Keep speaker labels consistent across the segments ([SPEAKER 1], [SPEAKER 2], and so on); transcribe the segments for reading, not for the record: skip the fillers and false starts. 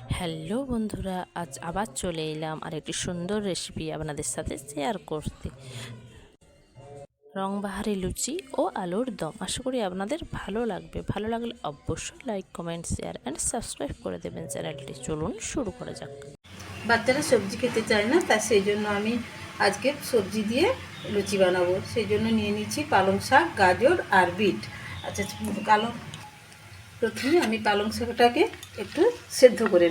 [SPEAKER 1] Hello বন্ধুরা, আজ আবার চলে এলাম আর একটি সুন্দর রেসিপি আপনাদের সাথে শেয়ার করতে। রংবাহারি লুচি ও আলুর দম। আশা করি আপনাদের ভালো লাগবে। ভালো লাগলে অবশ্যই like, comment, share and subscribe করে দেবেন চ্যানেলটি। চলুন শুরু করা যাক।
[SPEAKER 2] বাচ্চারা সবজি খেতে চায় না, তাই সেই জন্য আমি আজকে সবজি দিয়ে লুচি বানাবো। সেই জন্য নিয়ে নিচ্ছি পালং শাক, গাজর আর বিট। আচ্ছা, প্রথমে আমি পালং শাকটাকে একটু সেদ্ধ করে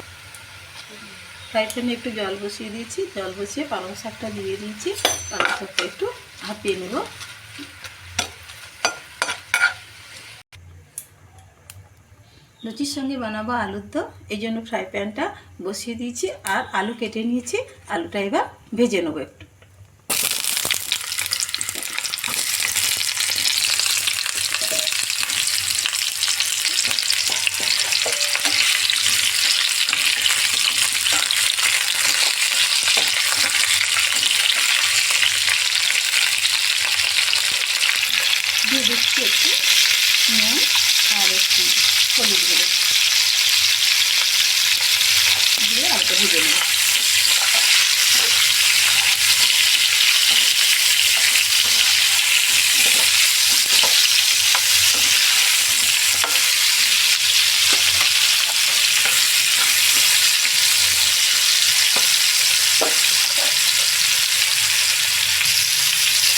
[SPEAKER 2] ফ্রাই প্যানে একটু জল বসিয়ে দিয়েছি। জল বসিয়ে পালং শাকটা দিয়ে দিয়েছি। পালং শাকটা একটু ভাপিয়ে নেব। লুচির সঙ্গে বানাবো আলুর দম, এই জন্য ফ্রাই প্যানটা বসিয়ে দিয়েছি আর আলু কেটে নিয়েছি। আলুটা এবার ভেজে নেবো একটু। দিয়ে দিচ্ছি একটু নুন আর একটু হলুদ গুঁড়ো দিয়ে আলুটা ভেজে নেব।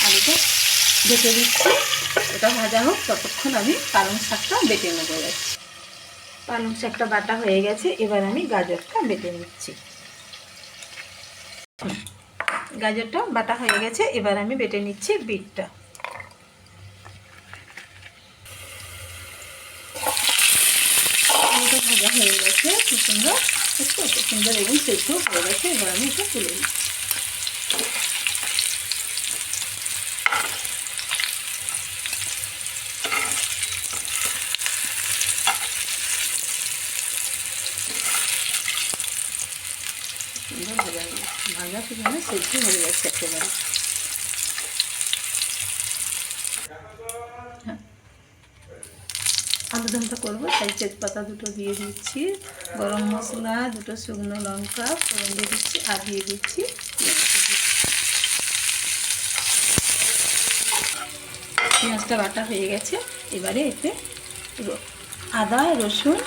[SPEAKER 2] আলুটা ঢেকে দিচ্ছি, ওটা ভাজা হোক, ততক্ষণ আমি পালং শাকটা বেটে নেবো যাচ্ছি। পালং শাকটা বাটা হয়ে গেছে, এবার আমি গাজরটা বেটে নিচ্ছি। গাজরটা বাটা হয়ে গেছে, এবার আমি বেটে নিচ্ছি বিটটা। আলুটা ভাজা হয়ে গেছে, খুব সুন্দর, খুব সুন্দর এবং সেদ্ধ হয়ে গেছে। এবার আমি এটা তুলে নিচ্ছি। সুন্দর ভাজা হয়ে গেছে, ভাজা সুন্দর সেদ্ধ হয়ে গেছে একেবারে। হ্যাঁ, আলুদমটা করবো, তাই তেজপাতা দুটো দিয়ে দিচ্ছি, গরম মশলা, দুটো শুকনো লঙ্কা ফোড়ন দিয়ে দিচ্ছি আর দিয়ে দিচ্ছি পেঁয়াজটা বাটা হয়ে গেছে। এবারে এতে আদা, রসুন,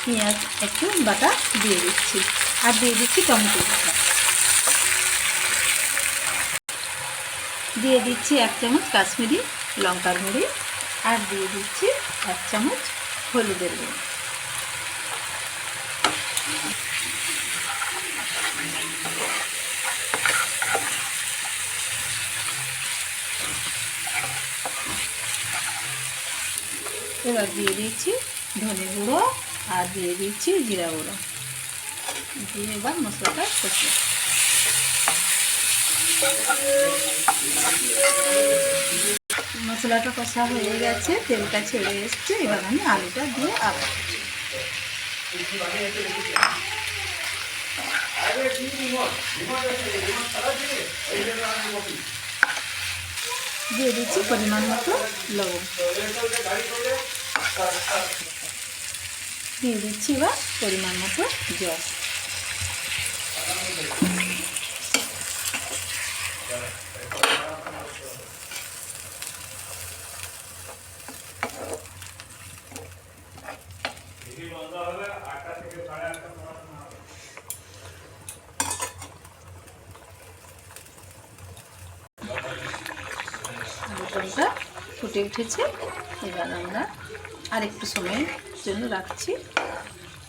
[SPEAKER 2] পেঁয়াজ একটু বাটা দিয়ে দিচ্ছি আর দিয়ে দিচ্ছি টমেটো বাটা। দিয়ে দিচ্ছি 1 চামচ কাশ্মীরি লঙ্কার গুঁড়ি আর দিয়ে দিচ্ছি 1 চামচ হলুদের গুঁড়ো। এবার দিয়ে দিচ্ছি ধনে গুঁড়ো আর দিয়ে দিচ্ছি জিরা গুঁড়ো, দিয়ে এবার মশলাটা কষে। মশলাটা কষা হয়ে গেছে, তেলটা ছেড়ে এসছে। এবার আমি আলুটা দিয়ে আবার দিয়ে দিচ্ছি পরিমাণ মতো লবণ, দিয়ে দিচ্ছি এবার পরিমাণ মতো জল। আলুটা ফুটে উঠেছে, এবার আমরা আর একটু সময়ের জন্য রাখছি,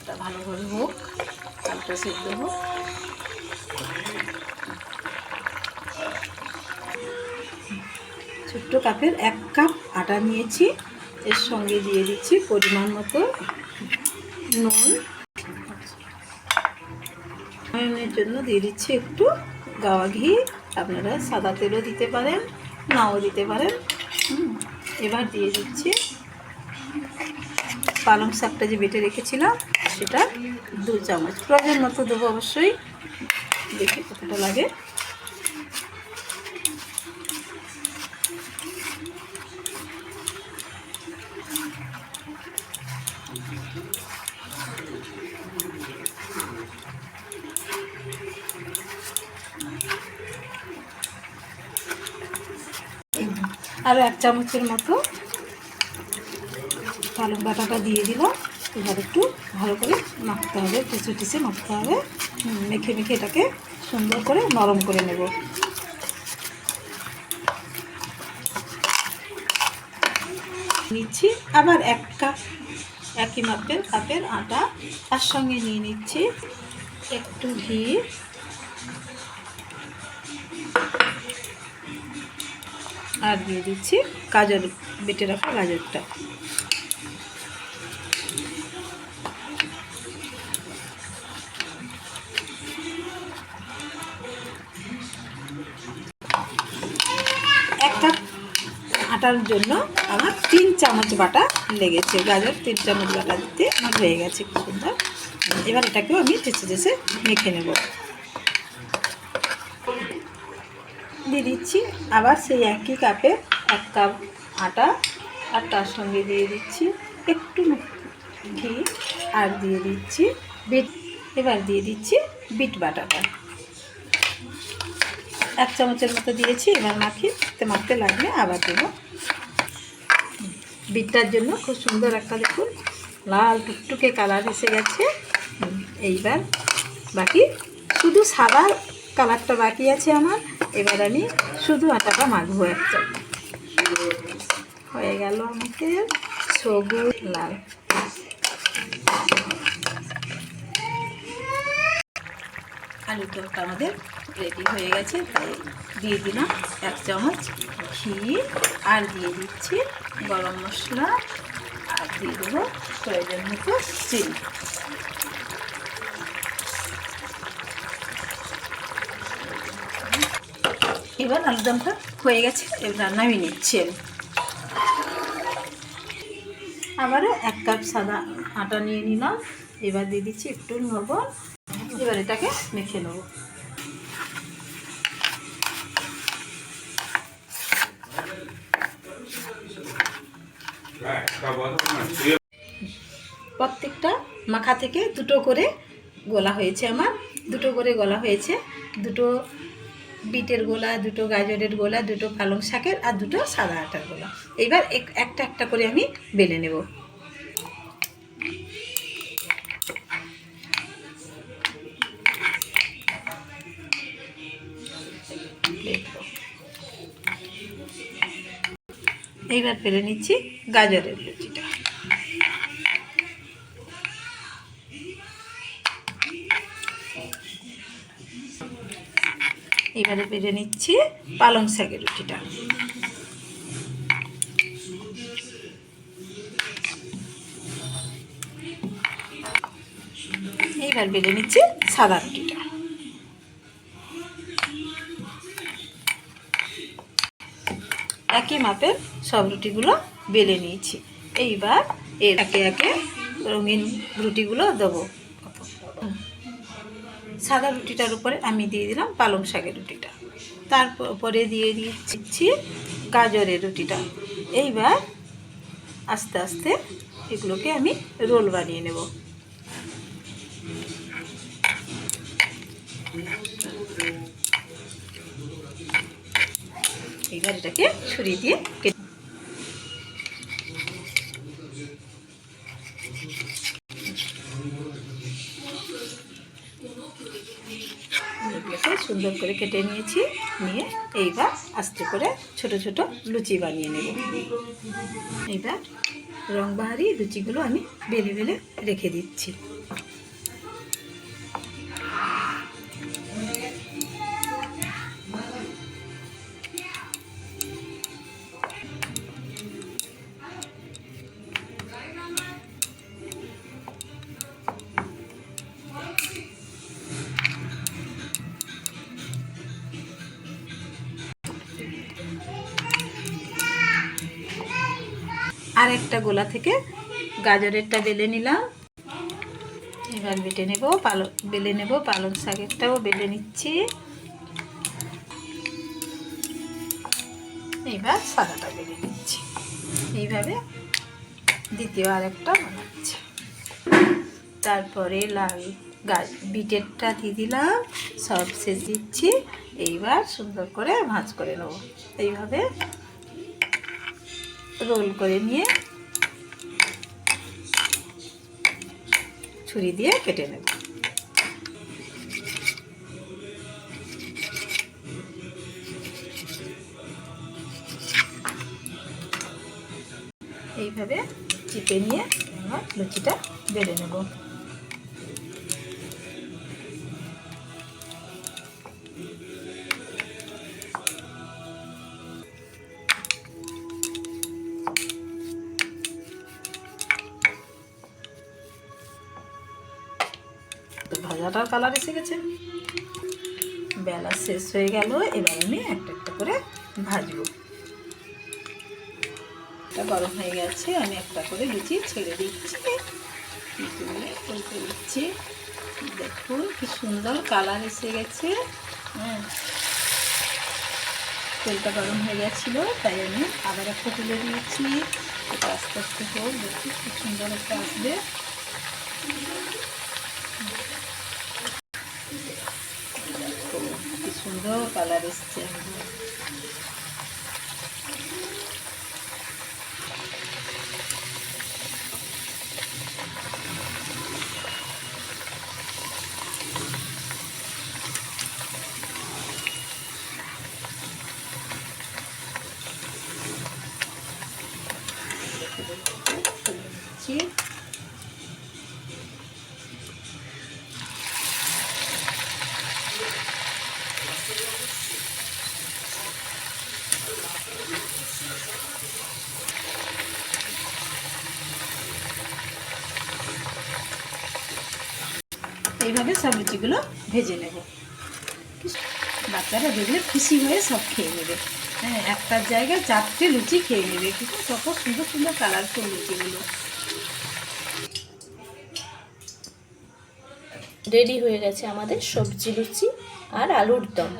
[SPEAKER 2] এটা ভালোভাবে হোক, আলুটা সেদ্ধ হোক। ছোট্ট কাপের 1 কাপ আটা নিয়েছি, এর সঙ্গে দিয়ে দিচ্ছি পরিমাণ মতো নুন, ময়ানের জন্য দিয়ে দিচ্ছি একটু গাওয়া ঘি, আপনারা সাদা তেলও দিতে পারেন, নাও দিতে পারেন। এবার দিয়ে দিচ্ছি পালং শাকটা যে বেটে রেখেছিলাম সেটা 2 চামচ, প্রয়োজন মতো দেবো অবশ্যই, দেখে কতটা লাগে। আরও 1 চামচের মতো পালং বাটাটা দিয়ে দিলাম। এবার একটু ভালো করে মাখতে হবে, টিসে মাখতে হবে। মেখে এটাকে সুন্দর করে নরম করে নেব। নিচ্ছি আবার 1 কাপ একই মাপের কাপের আটা, তার সঙ্গে নিয়ে নিচ্ছি একটু ঘি, আর দিয়ে দিচ্ছি গাজর, বেটে রাখা গাজরটা। এক কাপ আটার জন্য আমার 3 চামচ বাটা লেগেছে। গাজর 3 চামচ বাটা দিতে আমার হয়ে গেছে খুব সুন্দর। এবার এটাকেও আমি ঠেসে মেখে নেব। দিয়ে দিচ্ছি আবার সেই একই কাপে 1 কাপ আটা, আর তার সঙ্গে দিয়ে দিচ্ছি একটু ঘি, আর দিয়ে দিচ্ছি বিট। এবার দিয়ে দিচ্ছি বিট বাটাটা 1 চামচের মতো দিয়েছি। এবার মাখতে লাগলে আবার দেবো। বিটটার জন্য খুব সুন্দর একটা দেখুন লাল টুকটুকে কালার এসে গেছে। এইবার বাকি শুধু সাদা কালারটা বাকি আছে আমার। এবার আমি শুধু আটাটা মাখবো। একটা হয়ে গেল আমাদের সবুজ লাল। আলুর দমটা আমাদের রেডি হয়ে গেছে, তাই দিয়ে দিলাম 1 চামচ ঘি, আর দিয়ে দিচ্ছি গরম মশলা, আর দিয়ে দেবো প্রয়োজন মতো চিনি। এবার আলুর দমটা হয়ে গেছে, এবার নামিয়ে নিচ্ছি আমি। আবারও 1 কাপ সাদা আটা নিয়ে নিলাম। এবার দিয়ে দিচ্ছি একটু লবণ। এবার এটাকে মেখে নেব। প্রত্যেকটা মাখা থেকে 2টো করে গোলা হয়েছে আমার, 2টো করে গোলা হয়েছে। 2টো বিটের গোলা, 2টো গাজরের গোলা, 2টো পালং শাকের, আর 2টো সাদা আটার গোলা। এইবার একটা একটা করে আমি বেলে নেব। এইবার বেলে নিচ্ছি গাজরের লুচিটা। এবারে বেলে নিচ্ছি পালং শাকের রুটিটা। এইবার বেলে নিচ্ছি সাদা রুটিটা। একই মাপের সব রুটিগুলো বেলে নিয়েছি। এইবার এর একে একে রঙিন রুটিগুলো দেবো। সাদা রুটিটার উপরে আমি দিয়ে দিলাম পালং শাকের রুটিটা, তারপরে দিয়ে দিচ্ছি গাজরের রুটিটা। এইবার আস্তে আস্তে এগুলোকে আমি রোল বানিয়ে নেব। এইবার এটাকে ছুরি দিয়ে সুন্দর করে কেটে নিয়েছি। নিয়ে এইবার আস্তে করে ছোট ছোট লুচি বানিয়ে নেব। এইবার রংবাহারি লুচিগুলো আমি বেলে বেলে রেখে দিচ্ছি। আর একটা গোলা থেকে গাজরেরটা বেলে নিলাম। এবার বেলে নেব পালং শাকেরটাও বেলে নিচ্ছি। এইবার সাদাটা বেলে নিচ্ছি। এইভাবে দ্বিতীয় আরেকটা বানাচ্ছি। তারপরে লাল বিটেরটা দিয়ে দিলাম, সব শেষ দিচ্ছি। এইবার সুন্দর করে ভাঁজ করে নেব। এইভাবে রোল করে নিয়ে ছুরি দিয়ে কেটে নেব। এইভাবে চিপে নিয়ে আমার লুচিটা বেলে নেব। তো ভাজাটার কালার এসে গেছে, বেলা শেষ হয়ে গেল। এবার আমি একটা একটা করে ভাজবো। এটা গরম হয়ে গেছে, আমি একটা করে লুচি ছেড়ে দিচ্ছি, উল্টে দিচ্ছি। দেখুন কি সুন্দর কালার এসে গেছে। হ্যাঁ, তেলটা গরম হয়ে গেছিলো, তাই আমি আবার একটা তুলে দিয়েছি। এটা আস্তে আস্তে হোক, দেখুন কি সুন্দর একটা আসবে। কি সুন্দর কালার এসছে। এইভাবে সব লুচিগুলো ভেজে নেব। বাচ্চারা দেখলে খুশি হয়ে সব খেয়ে নেবে। হ্যাঁ, একটার জায়গায় 4টে লুচি খেয়ে নেবে। কিন্তু কত সুন্দর সুন্দর কালারফুল লুচিগুলো।
[SPEAKER 1] রেডি হয়ে গেছে আমাদের সবজি লুচি আর আলুর দম।